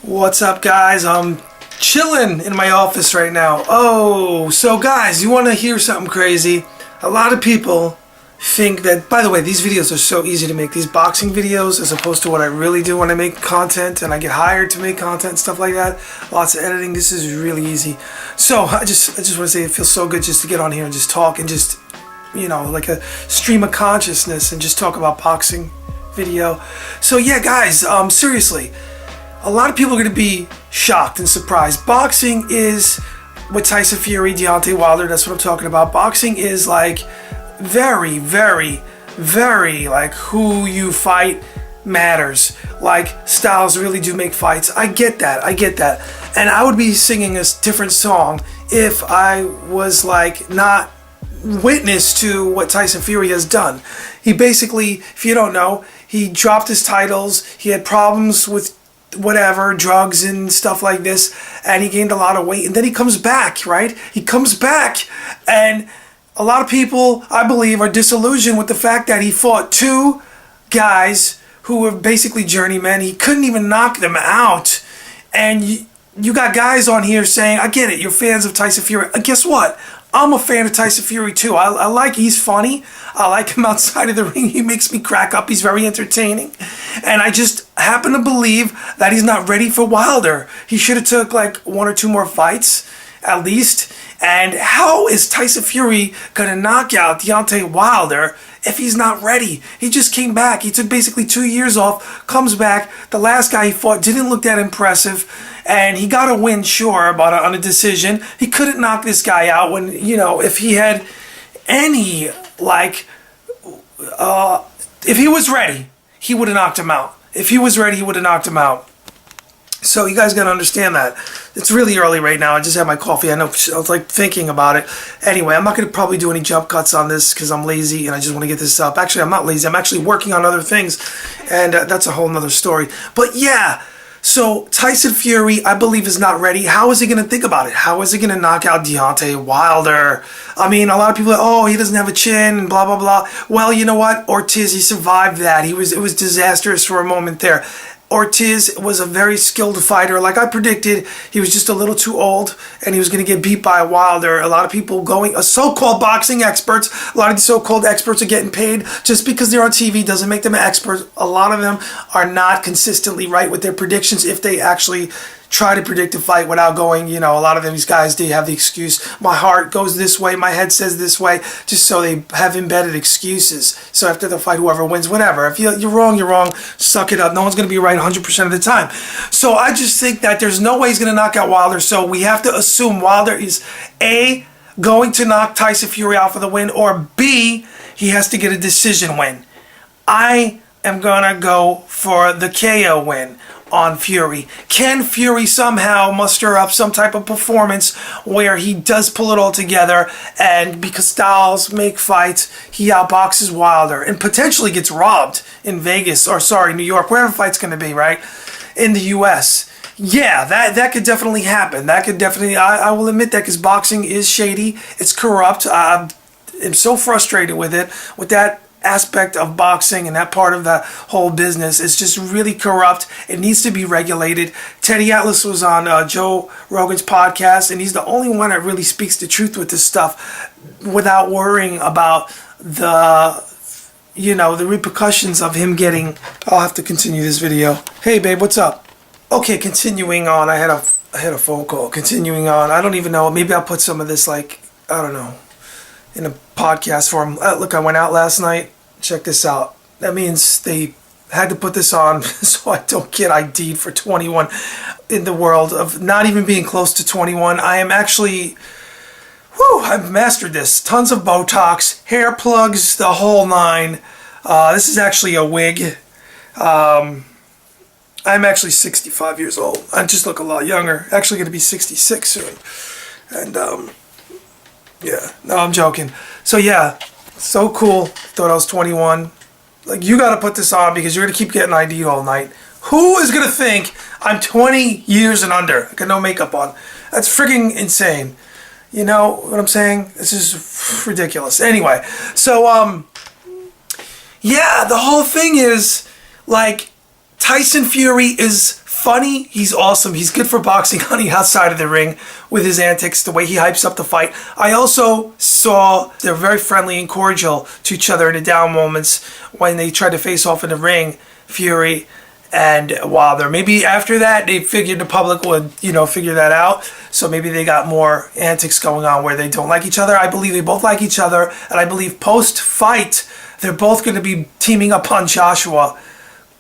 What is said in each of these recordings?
What's up, guys? I'm chilling in my office right now. Oh, so guys, you want to hear something crazy? A lot of people think that, by the way, these videos are so easy to make, these boxing videos, as opposed to what I really do when I make content and I get hired to make content and stuff like that. Lots of editing. This is really easy. So I just want to say it feels so good just to get on here and just talk and just, you know, like a stream of consciousness and just talk about boxing video. So yeah, guys, seriously, a lot of people are going to be shocked and surprised. Boxing is, with Tyson Fury, Deontay Wilder, that's what I'm talking about. Boxing is like very, very, very, like, who you fight matters. Like, styles really do make fights. I get that. And I would be singing a different song if I was like not witness to what Tyson Fury has done. He basically, if you don't know, he dropped his titles. He had problems with whatever, drugs and stuff like this, and he gained a lot of weight, and then he comes back, right? He comes back, and a lot of people, I believe, are disillusioned with the fact that he fought two guys who were basically journeymen. He couldn't even knock them out, and you got guys on here saying, I get it, you're fans of Tyson Fury. Guess what? I'm a fan of Tyson Fury too. I like, he's funny. I like him outside of the ring. He makes me crack up. He's very entertaining. And I just happen to believe that he's not ready for Wilder. He should have took like one or two more fights at least. And how is Tyson Fury going to knock out Deontay Wilder if he's not ready? He just came back. He took basically 2 years off, comes back. The last guy he fought didn't look that impressive. And he got a win, sure, but on a decision. He couldn't knock this guy out when, you know, if he had any, like, if he was ready, he would have knocked him out. If he was ready, he would have knocked him out. So you guys got to understand that. It's really early right now. I just had my coffee. I know, I was like thinking about it. Anyway, I'm not going to probably do any jump cuts on this because I'm lazy and I just want to get this up. Actually, I'm not lazy. I'm actually working on other things, and that's a whole nother story. But yeah, so Tyson Fury, I believe, is not ready. How is he going to think about it? How is he going to knock out Deontay Wilder? I mean, a lot of people are like, oh, he doesn't have a chin and blah, blah, blah. Well, you know what? Ortiz, he survived that. It was disastrous for a moment there. Ortiz was a very skilled fighter. Like I predicted, he was just a little too old and he was going to get beat by Wilder. A lot of people so-called boxing experts, a lot of these so-called experts are getting paid just because they're on TV doesn't make them experts. A lot of them are not consistently right with their predictions if they actually try to predict a fight without going, you know, a lot of these guys, they have the excuse, my heart goes this way, my head says this way, just so they have embedded excuses. So after the fight, whoever wins, whatever. If you're wrong, suck it up. No one's going to be right 100% of the time. So I just think that there's no way he's going to knock out Wilder, so we have to assume Wilder is A, going to knock Tyson Fury out for the win, or B, he has to get a decision win. I am going to go for the KO win on Fury. Can Fury somehow muster up some type of performance where he does pull it all together, and because styles make fights, he outboxes Wilder and potentially gets robbed in Vegas, or sorry, New York, wherever the fight's going to be, right? In the US. Yeah, that could definitely happen. That could definitely, I will admit that, because boxing is shady. It's corrupt. I'm so frustrated with it, with that aspect of boxing, and that part of the whole business is just really corrupt. It needs to be regulated. Teddy Atlas was on Joe Rogan's podcast, and he's the only one that really speaks the truth with this stuff without worrying about the, you know, the repercussions of him getting. I'll have to continue this video. Hey babe, what's up? Okay, continuing on. I had a phone call. Continuing on. I don't even know. Maybe I'll put some of this, like, I don't know, in a podcast form. Look, I went out last night. Check this out. That means they had to put this on so I don't get ID'd for 21 in the world of not even being close to 21. I am actually, I've mastered this. Tons of Botox, hair plugs, the whole nine. This is actually a wig. I'm actually 65 years old. I just look a lot younger. Actually going to be 66 soon. And, yeah, no, I'm joking. So yeah, so cool. Thought I was 21. Like, you got to put this on because you're going to keep getting ID'd all night. Who is going to think I'm 20 years and under? I got no makeup on. That's freaking insane. You know what I'm saying? This is ridiculous. Anyway, so, yeah, the whole thing is, like, Tyson Fury is funny. He's awesome. He's good for boxing on the outside of the ring with his antics, the way he hypes up the fight. I also saw they're very friendly and cordial to each other in the down moments when they tried to face off in the ring, Fury and Wilder. Maybe after that, they figured the public would, figure that out. So maybe they got more antics going on where they don't like each other. I believe they both like each other. And I believe post-fight, they're both going to be teaming up on Joshua,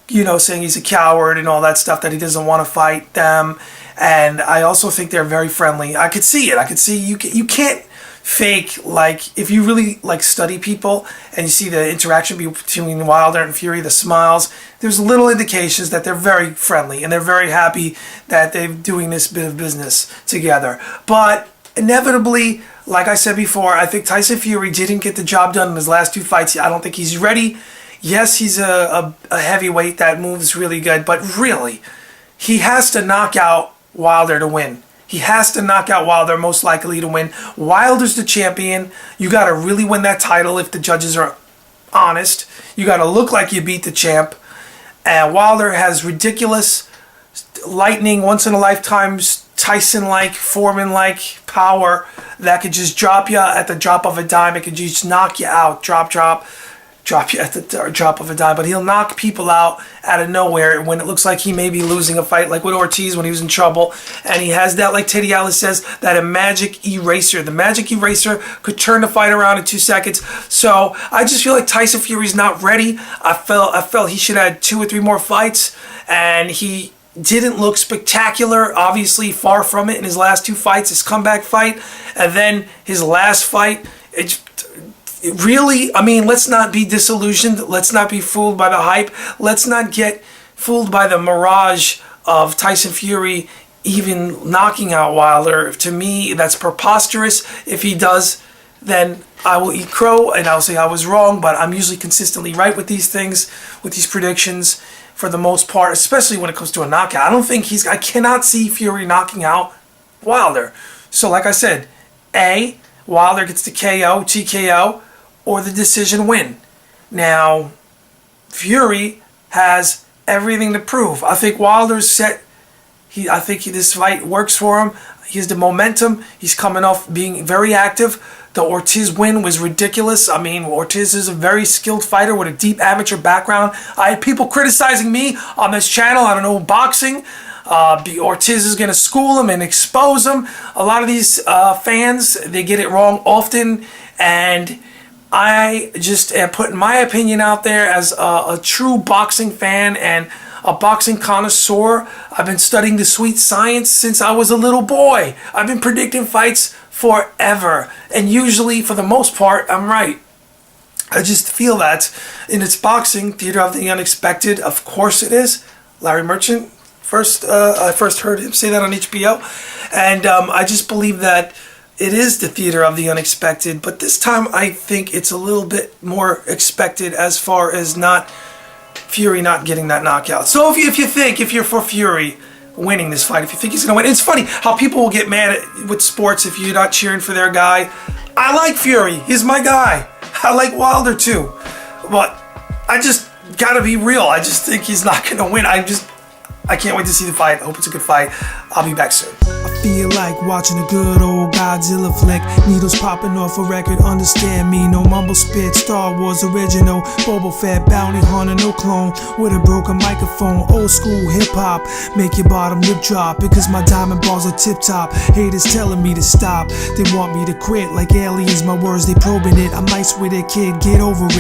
saying he's a coward and all that stuff, that he doesn't want to fight them. And I also think they're very friendly. I could see it. I could see you can't fake, like, if you really study people and you see the interaction between Wilder and Fury, the smiles, there's little indications that they're very friendly and they're very happy that they're doing this bit of business together. But inevitably, like I said before, I think Tyson Fury didn't get the job done in his last 2 fights. I don't think he's ready. Yes, he's a heavyweight that moves really good, but really, he has to knock out Wilder to win. He has to knock out Wilder, most likely to win. Wilder's the champion. You got to really win that title if the judges are honest. You got to look like you beat the champ. And Wilder has ridiculous, lightning, once-in-a-lifetime, Tyson-like, Foreman-like power that could just drop you at the drop of a dime. It could just knock you out, drop you at the drop of a dime. But he'll knock people out of nowhere when it looks like he may be losing a fight, like with Ortiz when he was in trouble. And he has that, like Teddy Atlas says, that a magic eraser. The magic eraser could turn the fight around in 2 seconds. So I just feel like Tyson Fury's not ready. I felt he should have had 2 or 3 more fights, and he didn't look spectacular. Obviously, far from it in his last 2 fights. His comeback fight, and then his last fight. Really, I mean, let's not be disillusioned. Let's not be fooled by the hype. Let's not get fooled by the mirage of Tyson Fury even knocking out Wilder. To me, that's preposterous. If he does, then I will eat crow and I'll say I was wrong, but I'm usually consistently right with these things, with these predictions for the most part, especially when it comes to a knockout. I cannot see Fury knocking out Wilder. So like I said, Wilder gets the KO, TKO, or the decision win. Now, Fury has everything to prove. I think Wilder's set. I think this fight works for him. He has the momentum. He's coming off being very active. The Ortiz win was ridiculous. I mean, Ortiz is a very skilled fighter with a deep amateur background. I had people criticizing me on this channel. I don't know, boxing. Ortiz is going to school him and expose him. A lot of these fans, they get it wrong often. And I just am putting my opinion out there as a true boxing fan and a boxing connoisseur. I've been studying the sweet science since I was a little boy. I've been predicting fights forever. And usually, for the most part, I'm right. I just feel that in its boxing, theater of the unexpected, of course it is. Larry Merchant, I first heard him say that on HBO. And I just believe that it is the theater of the unexpected, but this time I think it's a little bit more expected as far as Fury not getting that knockout. So if you're for Fury winning this fight, if you think he's going to win, it's funny how people will get mad with sports if you're not cheering for their guy. I like Fury. He's my guy. I like Wilder too. But I just got to be real. I just think he's not going to win. I can't wait to see the fight. I hope it's a good fight. I'll be back soon. I feel like watching a good old Godzilla flick. Needles popping off a record, understand me. No mumble spit, Star Wars original. Boba Fett, bounty hunter, no clone. With a broken microphone, old school hip hop. Make your bottom lip drop, because my diamond balls are tip top. Haters telling me to stop. They want me to quit like aliens, my words they probing it. I'm nice with it, kid, get over it.